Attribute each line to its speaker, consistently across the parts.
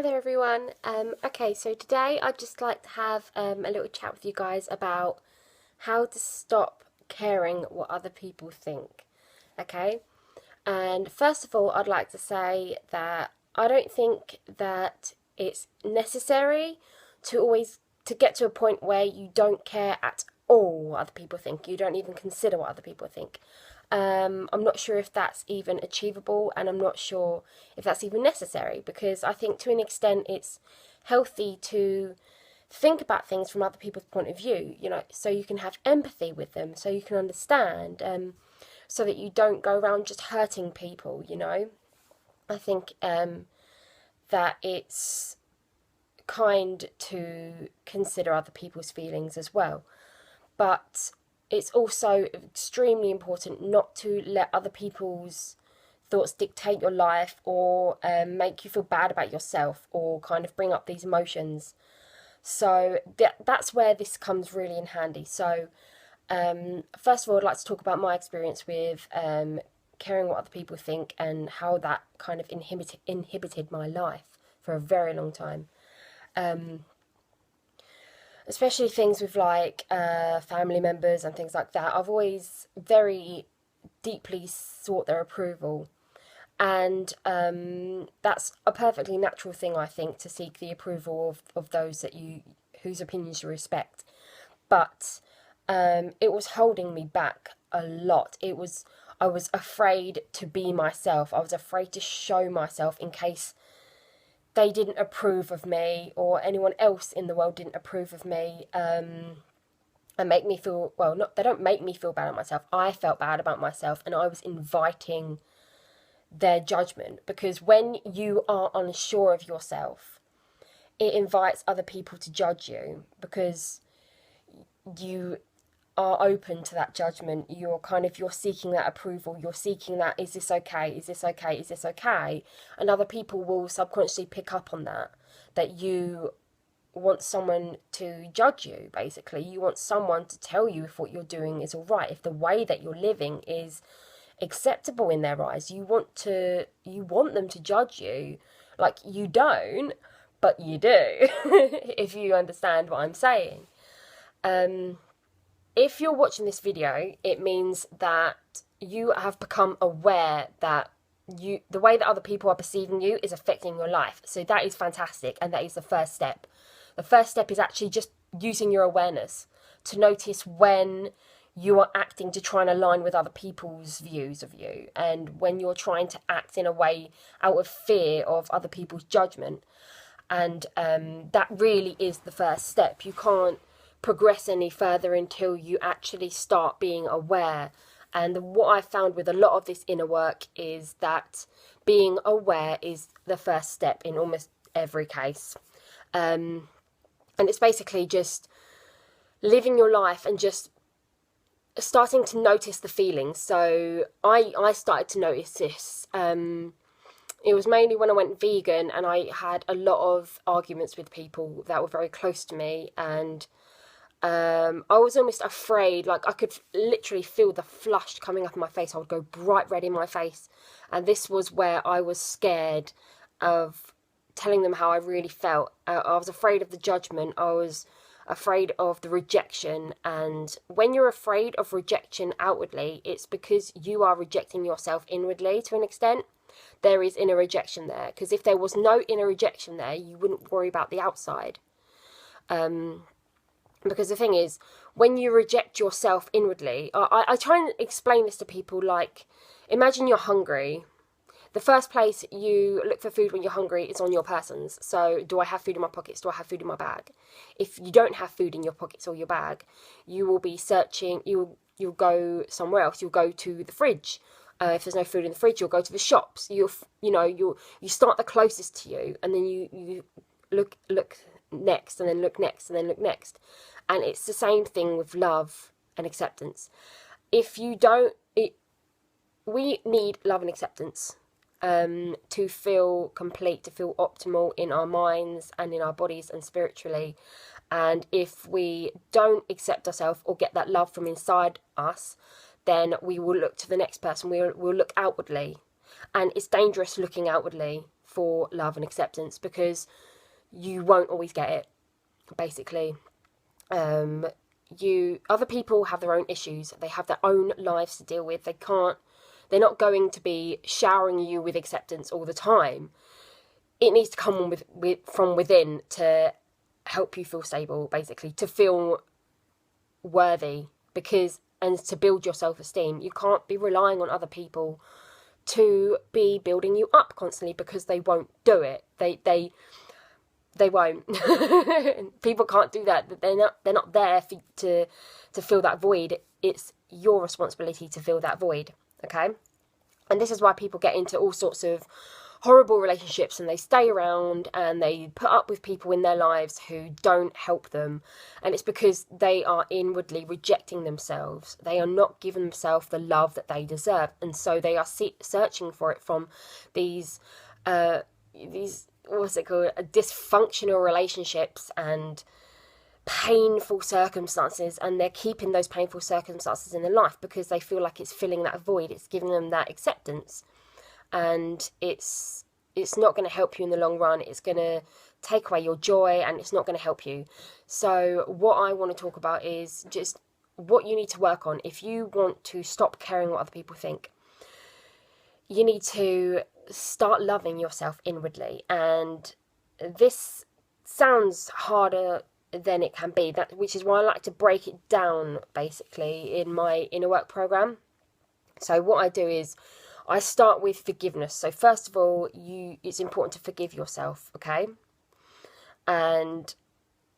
Speaker 1: Hi there everyone. Okay, so today I'd just like to have a little chat with you guys about how to stop caring what other people think. Okay? And first of all, I'd like to say that I don't think that it's necessary to get to a point where you don't care at all what other people think. You don't even consider what other people think. I'm not sure if that's even achievable, and I'm not sure if that's even necessary, because I think to an extent it's healthy to think about things from other people's point of view, so you can have empathy with them, so you can understand, so that you don't go around just hurting people, I think that it's kind to consider other people's feelings as well. But it's also extremely important not to let other people's thoughts dictate your life, or make you feel bad about yourself, or kind of bring up these emotions. So that's where this comes really in handy. So first of all, I'd like to talk about my experience with caring what other people think, and how that kind of inhibited my life for a very long time. Especially things with like family members and things like that. I've always very deeply sought their approval, and that's a perfectly natural thing, I think, to seek the approval of those whose opinions you respect. But it was holding me back a lot. I was afraid to be myself. I was afraid to show myself in case they didn't approve of me, or anyone else in the world didn't approve of me, and make me feel, well, they don't make me feel bad about myself. I felt bad about myself, and I was inviting their judgment, because when you are unsure of yourself, it invites other people to judge you, because you are open to that judgment. You're seeking that approval. You're seeking that, is this okay? Is this okay? Is this okay? And other people will subconsciously pick up on that you want someone to judge you, basically. You want someone to tell you if what you're doing is all right, if the way that you're living is acceptable in their eyes. You want them to judge you. Like, you don't, but you do, if you understand what I'm saying. If you're watching this video, it means that you have become aware that the way that other people are perceiving you is affecting your life. So that is fantastic, and that is the first step. The first step is actually just using your awareness to notice when you are acting to try and align with other people's views of you, and when you're trying to act in a way out of fear of other people's judgment. And that really is the first step. You can't progress any further until you actually start being aware. And what I've found with a lot of this inner work is that being aware is the first step in almost every case. And it's basically just living your life and just starting to notice the feelings. So I started to notice this. It was mainly when I went vegan, and I had a lot of arguments with people that were very close to me, and I was almost afraid. Like, I could literally feel the flush coming up in my face. I would go bright red in my face, and this was where I was scared of telling them how I really felt. I was afraid of the judgment. I was afraid of the rejection. And when you're afraid of rejection outwardly, it's because you are rejecting yourself inwardly to an extent. There is inner rejection there, because if there was no inner rejection there, you wouldn't worry about the outside. Because the thing is, when you reject yourself inwardly, I try and explain this to people like, imagine you're hungry. The first place you look for food when you're hungry is on your persons. So, do I have food in my pockets? Do I have food in my bag? If you don't have food in your pockets or your bag, you will be searching. You'll go somewhere else. You'll go to the fridge. If there's no food in the fridge, you'll go to the shops. You start the closest to you, and then you look next, and then look next, and then look next. And it's the same thing with love and acceptance. We need love and acceptance to feel complete, to feel optimal in our minds and in our bodies and spiritually. And if we don't accept ourselves or get that love from inside us, then we will look to the next person. We'll look outwardly. And it's dangerous looking outwardly for love and acceptance, because you won't always get it, basically. Other people have their own issues. They have their own lives to deal with. They're not going to be showering you with acceptance all the time. It needs to come from within to help you feel stable, basically, to feel worthy, and to build your self-esteem. You can't be relying on other people to be building you up constantly, because they won't do it. They won't. People can't do that. They're not there to fill that void. It's your responsibility to fill that void. Okay? And this is why people get into all sorts of horrible relationships, and they stay around and they put up with people in their lives who don't help them. And it's because they are inwardly rejecting themselves. They are not giving themselves the love that they deserve, and so they are searching for it from these what's it called, dysfunctional relationships and painful circumstances, and they're keeping those painful circumstances in their life because they feel like it's filling that void, it's giving them that acceptance. And it's not going to help you in the long run. It's going to take away your joy, and it's not going to help you. So what I want to talk about is just what you need to work on. If you want to stop caring what other people think, you need to start loving yourself inwardly. And this sounds harder than it can be, which is why I like to break it down, basically, in my inner work program. So what I do is I start with forgiveness. So first of all, it's important to forgive yourself, okay? And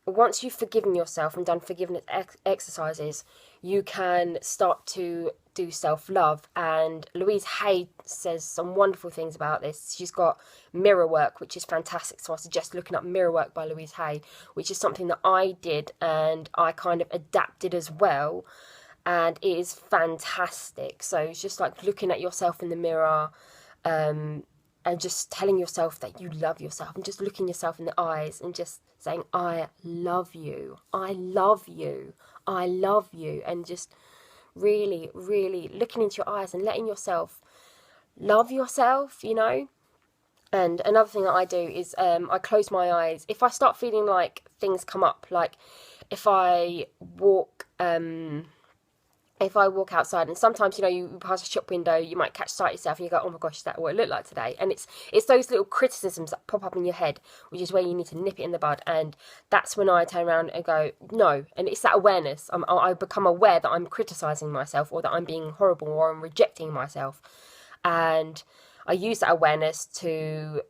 Speaker 1: once you've forgiven yourself and done forgiveness exercises, you can start to do self-love. And Louise Hay says some wonderful things about this. She's got mirror work, which is fantastic. So I suggest looking up Mirror Work by Louise Hay, which is something that I did and I kind of adapted as well. And it is fantastic. So it's just like looking at yourself in the mirror, and just telling yourself that you love yourself, and just looking yourself in the eyes and just saying, I love you, I love you, I love you. And just really, really looking into your eyes and letting yourself love yourself, you know. And another thing that I do is I close my eyes. If I start feeling like things come up, like if I walk outside, and sometimes, you know, you pass a shop window, you might catch sight of yourself and you go, oh my gosh, is that what it looked like today? And it's those little criticisms that pop up in your head, which is where you need to nip it in the bud. And that's when I turn around and go, no. And it's that awareness. I become aware that I'm criticising myself, or that I'm being horrible, or I'm rejecting myself. And I use that awareness to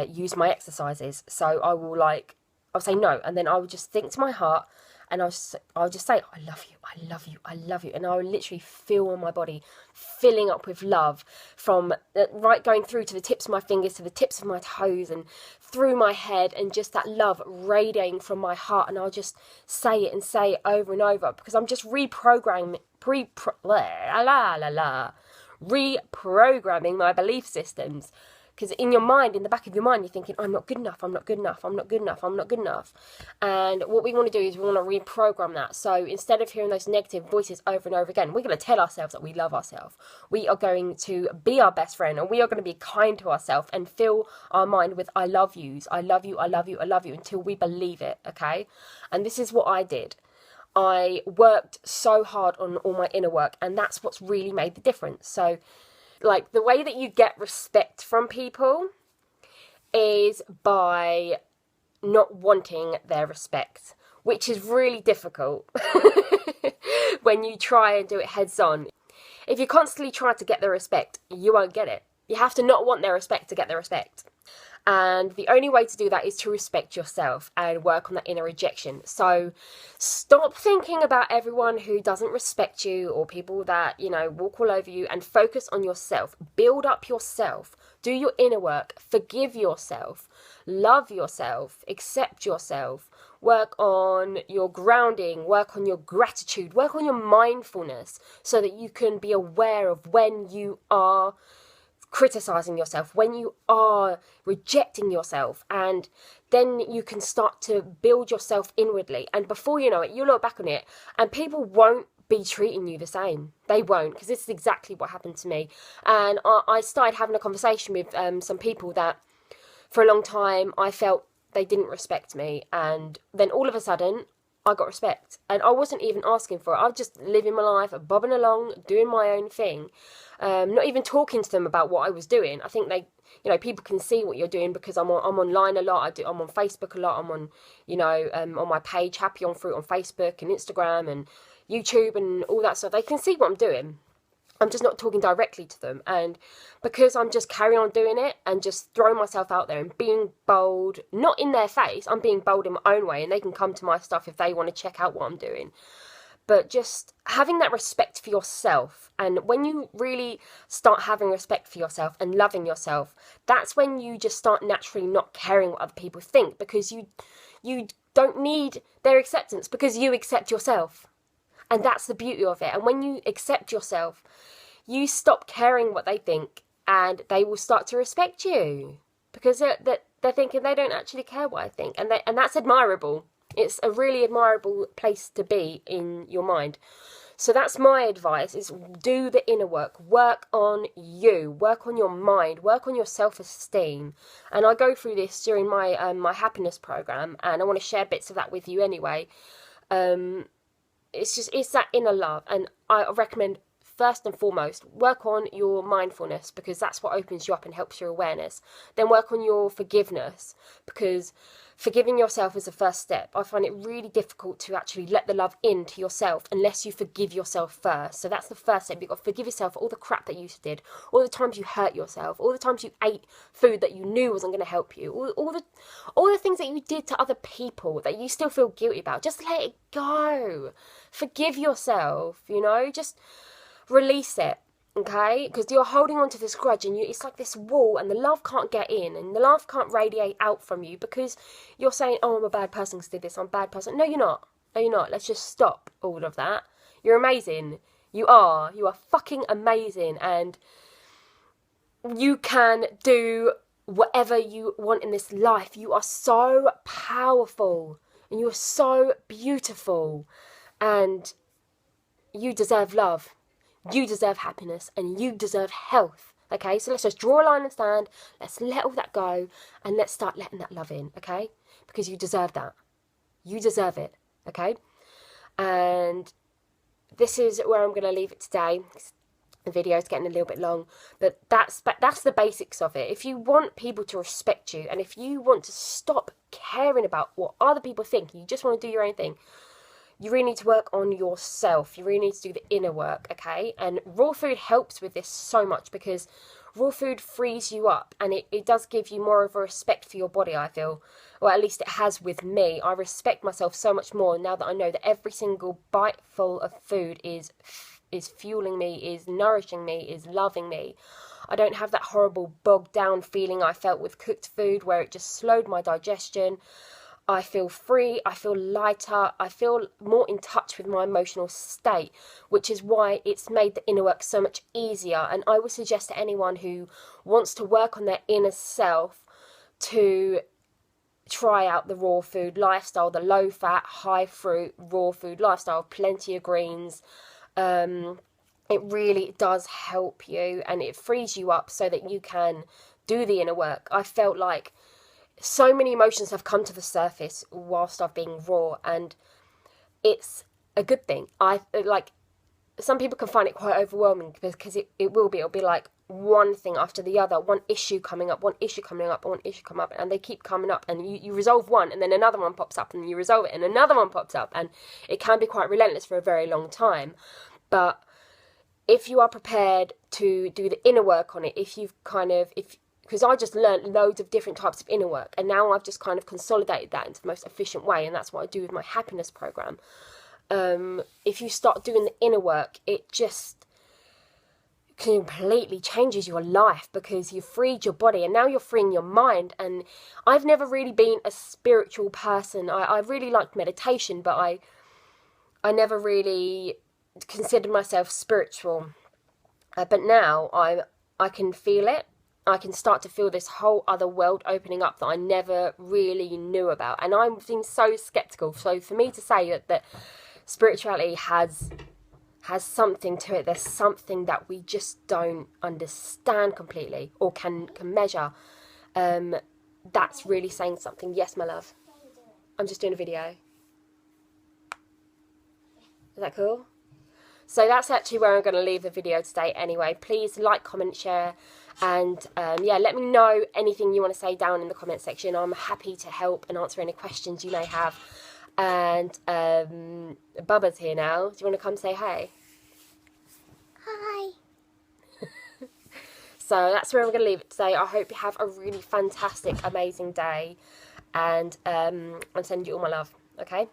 Speaker 1: use my exercises. So I'll say no, and then I will just think to my heart, and I'll just say, I love you, I love you, I love you. And I'll literally feel my body filling up with love, from right going through to the tips of my fingers, to the tips of my toes, and through my head, and just that love radiating from my heart. And I'll just say it and say it over and over, because I'm just reprogramming my belief systems. Because in your mind, in the back of your mind, you're thinking, I'm not good enough, I'm not good enough, I'm not good enough, I'm not good enough. And what we want to do is we want to reprogram that. So instead of hearing those negative voices over and over again, we're going to tell ourselves that we love ourselves. We are going to be our best friend, and we are going to be kind to ourselves and fill our mind with I love yous, I love you, I love you, I love you, until we believe it, okay? And this is what I did. I worked so hard on all my inner work, and that's what's really made the difference. So, like, the way that you get respect from people is by not wanting their respect, which is really difficult when you try and do it heads on. If you constantly try to get their respect, you won't get it. You have to not want their respect to get their respect. And the only way to do that is to respect yourself and work on that inner rejection. So stop thinking about everyone who doesn't respect you, or people that, you know, walk all over you, and focus on yourself. Build up yourself. Do your inner work. Forgive yourself. Love yourself. Accept yourself. Work on your grounding. Work on your gratitude. Work on your mindfulness, so that you can be aware of when you are criticizing yourself, when you are rejecting yourself, and then you can start to build yourself inwardly. And before you know it, you look back on it and people won't be treating you the same. They won't, because this is exactly what happened to me. And I started having a conversation with some people that for a long time, I felt they didn't respect me. And then all of a sudden, I got respect. And I wasn't even asking for it. I was just living my life, bobbing along, doing my own thing. Not even talking to them about what I was doing. I think they, people can see what you're doing because I'm online a lot. I'm on Facebook a lot. I'm on, on my page, Happy on Fruit on Facebook and Instagram and YouTube and all that stuff. They can see what I'm doing. I'm just not talking directly to them. And because I'm just carrying on doing it and just throwing myself out there and being bold, not in their face, I'm being bold in my own way, and they can come to my stuff if they want to check out what I'm doing. But just having that respect for yourself, and when you really start having respect for yourself and loving yourself, that's when you just start naturally not caring what other people think, because you don't need their acceptance because you accept yourself. And that's the beauty of it. And when you accept yourself, you stop caring what they think, and they will start to respect you because they're thinking they don't actually care what I think, and that's admirable. It's a really admirable place to be in your mind. So that's my advice: is do the inner work, work on you, work on your mind, work on your self-esteem. And I go through this during my my happiness program, and I want to share bits of that with you anyway. It's that inner love, and I recommend first and foremost work on your mindfulness, because that's what opens you up and helps your awareness. Then work on your forgiveness, because forgiving yourself is the first step. I find it really difficult to actually let the love into yourself unless you forgive yourself first. So that's the first step. You've got to forgive yourself for all the crap that you did, all the times you hurt yourself, all the times you ate food that you knew wasn't going to help you, all the things that you did to other people that you still feel guilty about. Just let it go. Forgive yourself, just release it. Okay, because you're holding on to this grudge, and it's like this wall, and the love can't get in, and the love can't radiate out from you because you're saying, oh, I'm a bad person because I did this, I'm a bad person. No, you're not. No, you're not. Let's just stop all of that. You're amazing. You are fucking amazing, and you can do whatever you want in this life. You are so powerful, and you are so beautiful, and you deserve love. You deserve happiness, and you deserve health. Okay, so let's just draw a line and stand. Let's let all that go, and let's start letting that love in. Okay, because you deserve that. You deserve it. Okay, and this is where I'm going to leave it today. The video is getting a little bit long, but that's the basics of it. If you want people to respect you, and if you want to stop caring about what other people think, you just want to do your own thing, you really need to work on yourself. You really need to do the inner work, okay? And raw food helps with this so much, because raw food frees you up, and it does give you more of a respect for your body, I feel. Or at least it has with me. I respect myself so much more now that I know that every single biteful of food is fueling me, is nourishing me, is loving me. I don't have that horrible bogged down feeling I felt with cooked food where it just slowed my digestion. I feel free, I feel lighter, I feel more in touch with my emotional state, which is why it's made the inner work so much easier. And I would suggest to anyone who wants to work on their inner self to try out the raw food lifestyle, the low fat, high fruit, raw food lifestyle, plenty of greens. It really does help you, and it frees you up so that you can do the inner work. I felt like so many emotions have come to the surface whilst I've been raw, and it's a good thing. Some people can find it quite overwhelming because it'll be like one thing after the other, one issue coming up, one issue coming up, one issue coming up, and they keep coming up, and you resolve one, and then another one pops up, and you resolve it, and another one pops up, and it can be quite relentless for a very long time. But if you are prepared to do the inner work on it, because I just learned loads of different types of inner work, and now I've just kind of consolidated that into the most efficient way, and that's what I do with my happiness program. If you start doing the inner work, it just completely changes your life, because you've freed your body, and now you're freeing your mind. And I've never really been a spiritual person. I really liked meditation, but I never really considered myself spiritual. But now I can feel it. I can start to feel this whole other world opening up that I never really knew about. And I'm being so sceptical. So for me to say that spirituality has something to it, there's something that we just don't understand completely or can measure. that's really saying something. Yes, my love. I'm just doing a video. Is that cool? So that's actually where I'm going to leave the video today anyway. Please like, comment, share, and yeah, let me know anything you want to say down in the comment section. I'm happy to help and answer any questions you may have. And Bubba's here now. Do you want to come say hi?
Speaker 2: Hi.
Speaker 1: So that's where I'm going to leave it today. I hope you have a really fantastic, amazing day. And I'm sending you all my love. Okay?